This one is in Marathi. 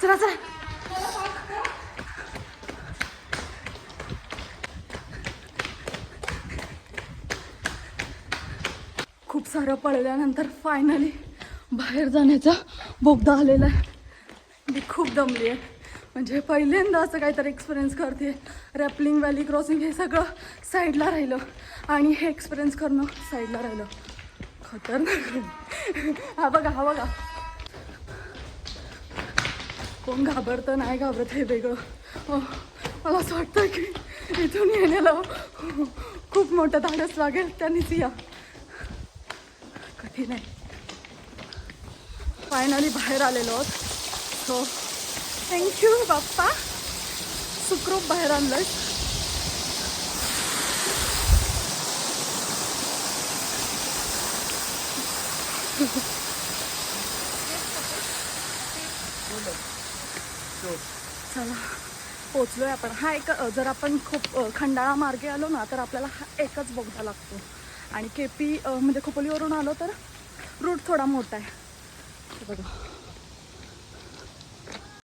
चला चला. खूप सारं पळल्यानंतर फायनली बाहेर जाण्याचा बोगदा आलेला आहे. मी खूप दमली आहे. म्हणजे पहिल्यांदा असं काहीतरी एक्सपिरियन्स करते. रॅपलिंग, व्हॅली क्रॉसिंग हे सगळं साईडला राहिलं आणि हे एक्सपिरियन्स करणं साईडला राहिलं. खतरनाक. हा बघा, हा बघा. कोण घाबरतं नाही घाबरत हे वेगळं. मला असं वाटतं की इथून येण्याला खूप मोठं धाडस लागेल. त्यांनीच या. कठीण आहे. फायनली बाहेर आलेलो आहोत. सो थँक्यू बाप्पा, सुखरूप बाहेर आणलंय. चला पोचलोय आपण. हा एक जर आपण खूप खंडाळा मार्गे आलो ना तर आपल्याला हा एकच बोगदा लागतो. आणि केपी म्हणजे खोपोलीवरून आलो तर रूट थोडा मोठा आहे. बघा